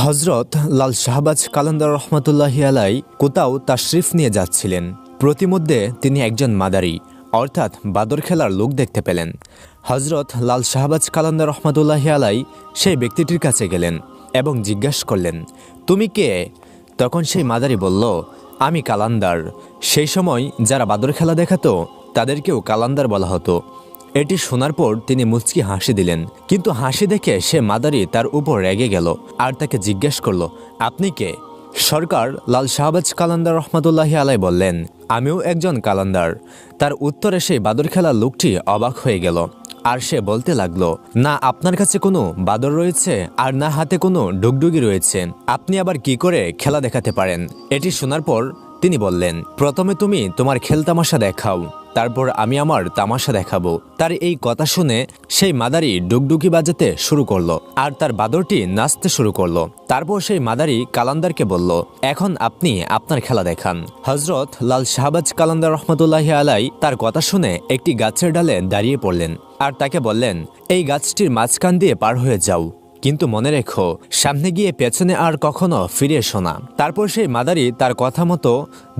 হজরত লাল শাহবাজ কালান্দার রহমতুল্লাহি আলাই কোথাও তাশরিফ নিয়ে যাচ্ছিলেন। প্রতিমধ্যে তিনি একজন মাদারি অর্থাৎ বাদর খেলার লোক দেখতে পেলেন। হজরত লাল শাহবাজ কালান্দার রহমতুল্লাহি আলাই সেই ব্যক্তিটির কাছে গেলেন এবং জিজ্ঞাসা করলেন, তুমি কে? তখন সেই মাদারি বলল, আমি কালান্দার। সেই সময় যারা বাদর খেলা দেখাতো তাদেরকেও কালান্দার বলা হতো। এটি শোনার পর তিনি মুচকি হাসি দিলেন, কিন্তু হাসি দেখে সে মাদারি তার উপর রেগে গেল আর তাকে জিজ্ঞেস করল, আপনি কে? সরকার লাল শাহবাজ কালান্দার রহমতুল্লাহি আলাই বললেন, আমিও একজন কালান্দার। তার উত্তরে সেই বাদর খেলার লোকটি অবাক হয়ে গেল আর সে বলতে লাগলো, না আপনার কাছে কোনো বাদর রয়েছে আর না হাতে কোনো ডুগডুগি রয়েছে, আপনি আবার কি করে খেলা দেখাতে পারেন? এটি শোনার পর তিনি বললেন, প্রথমে তুমি তোমার খেলতামাশা দেখাও, তারপর আমি আমার তামাশা দেখাবো। তার এই কথা শুনে সেই মাদারি ডুগডুগি বাজাতে শুরু করলো আর তার বাদরটি নাচতে শুরু করলো। তারপর সেই মাদারি কালান্দারকে বলল, এখন আপনি আপনার খেলা দেখান। হজরত লাল শাহবাজ কালান্দার রহমতুল্লাহি আলাই তার কথা শুনে একটি গাছের ডালে দাঁড়িয়ে পড়লেন আর তাকে বললেন, এই গাছটির মাঝখান দিয়ে পার হয়ে যাও, কিন্তু মনে রেখো সামনে গিয়ে পেছনে আর কখনো ফিরে এসো না। তারপর সেই মাদারি তার কথা মতো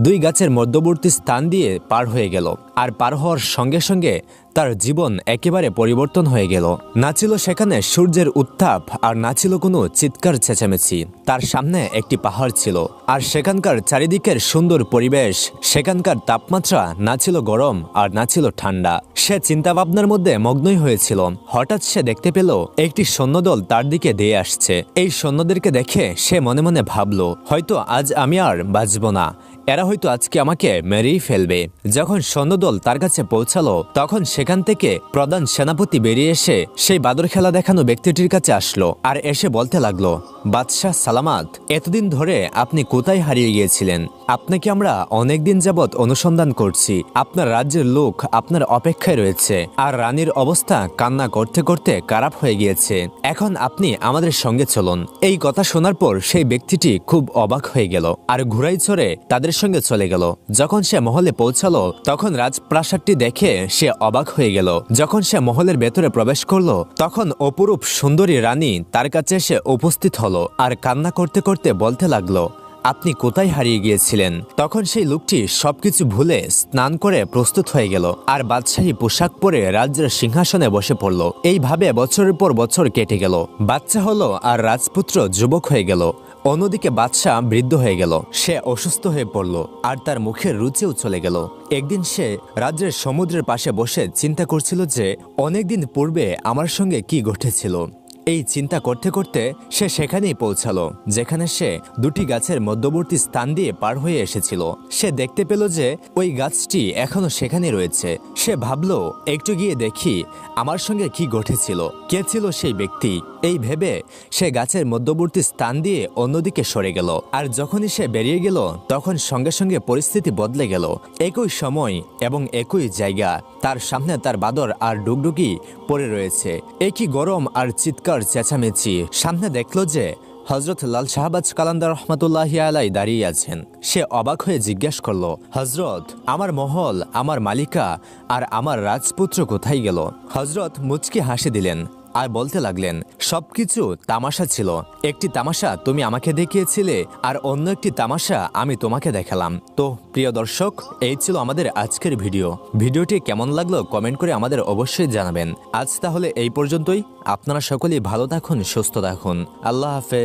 দুই গাছের মধ্যবর্তী স্থান দিয়ে পার হয়ে গেল আর পার হওয়ার সঙ্গে সঙ্গে তার জীবন একেবারে পরিবর্তন হয়ে গেল। না ছিল সেখানে সূর্যের উত্তাপ আর না ছিল কোনো চিৎকার চেঁচামেচি। তার সামনে একটি পাহাড় ছিল আর সেখানকার চারিদিকের সুন্দর পরিবেশ, সেখানকার তাপমাত্রা না ছিল গরম আর না ছিল ঠান্ডা। সে চিন্তাভাবনার মধ্যে মগ্নই হয়েছিল। হঠাৎ সে দেখতে পেল একটি সৈন্যদল তার দিকে দিয়ে আসছে। এই সৈন্যদেরকে দেখে সে মনে মনে ভাবল, হয়তো আজ আমি আর বাঁচব না, এরা হয়তো আজকে আমাকে মেরেই ফেলবে। যখন সৈন্যদল তার কাছে পৌঁছালো তখন সেখান থেকে প্রধান সেনাপতি বেরিয়ে এসে সেই বাদর খেলা দেখানো ব্যক্তিটির কাছে আসলো আর এসে বলতে লাগলো, বাদশাহ সালামাত, এতদিন ধরে আপনি কোথায় হারিয়ে গিয়েছিলেন? আপনাকে আমরা অনেকদিন যাবৎ অনুসন্ধান করছি। আপনার রাজ্যের লোক আপনার অপেক্ষায় রয়েছে আর রানীর অবস্থা কান্না করতে করতে খারাপ হয়ে গিয়েছে। এখন আপনি আমাদের সঙ্গে চলুন। এই কথা শোনার পর সেই ব্যক্তিটি খুব অবাক হয়ে গেল আর ঘোড়ায় চড়ে তাদের সঙ্গে চলে গেল। যখন সে মহলে পৌঁছালো তখন রাজপ্রাসাদটি দেখে সে অবাক হয়ে গেল। যখন সে মহলের ভেতরে প্রবেশ করলো তখন অপরূপ সুন্দরী রানী তার কাছে এসে উপস্থিত হলো আর কান্না করতে করতে বলতে লাগলো, আপনি কোথায় হারিয়ে গিয়েছিলেন? তখন সেই লোকটি সবকিছু ভুলে স্নান করে প্রস্তুত হয়ে গেল আর বাদশাহী পোশাক পরে রাজ্যের সিংহাসনে বসে পড়ল। এইভাবে বছরের পর বছর কেটে গেল। বাচ্চা হলো আর রাজপুত্র যুবক হয়ে গেল। অন্যদিকে বাদশাহ বৃদ্ধ হয়ে গেল, সে অসুস্থ হয়ে পড়ল আর তার মুখের রুচিও চলে গেল। একদিন সে রাজ্যের সমুদ্রের পাশে বসে চিন্তা করছিল যে অনেকদিন পূর্বে আমার সঙ্গে কি ঘটেছিল। এই চিন্তা করতে করতে সে সেখানেই পৌঁছালো যেখানে সে দুটি গাছের মধ্যবর্তী স্থান দিয়ে পার হয়ে এসেছিল। সে দেখতে পেল যে ওই গাছটি এখনো সেখানে রয়েছে। সে ভাবল, একটু গিয়ে দেখি আমার সঙ্গে কি ঘটেছিল, কে ছিল সেই ব্যক্তি। এই ভেবে সে গাছের মধ্যবর্তী স্থান দিয়ে অন্যদিকে সরে গেল আর যখনই সে বেরিয়ে গেল তখন সঙ্গে সঙ্গে পরিস্থিতি বদলে গেল। একই সময় এবং একই জায়গা, তার সামনে তার বাদর আর ডুগডুগি পড়ে রয়েছে। একই গরম আর চিৎকার চেঁচামেচি। সামনে দেখল যে হজরত লাল শাহবাজ কালান্দার রহমতুল্লাহি আলাই দাঁড়িয়ে আছেন। সে অবাক হয়ে জিজ্ঞেস করল, হজরত, আমার মহল, আমার মালিকা আর আমার রাজপুত্র কোথায় গেল? হজরত মুচকি হাসি দিলেন আর বলতে লাগলেন, সবকিছু তামাশা ছিল। একটি তামাশা তুমি আমাকে দেখিয়েছিলে আর অন্য একটি তামাশা আমি তোমাকে দেখালাম। তো প্রিয় দর্শক, এই ছিল আমাদের আজকের ভিডিওটি কেমন লাগলো কমেন্ট করে আমাদের অবশ্যই জানাবেন। আজ তাহলে এই পর্যন্তই। আপনারা সকলেই ভালো থাকুন, সুস্থ থাকুন। আল্লাহ হাফেজ।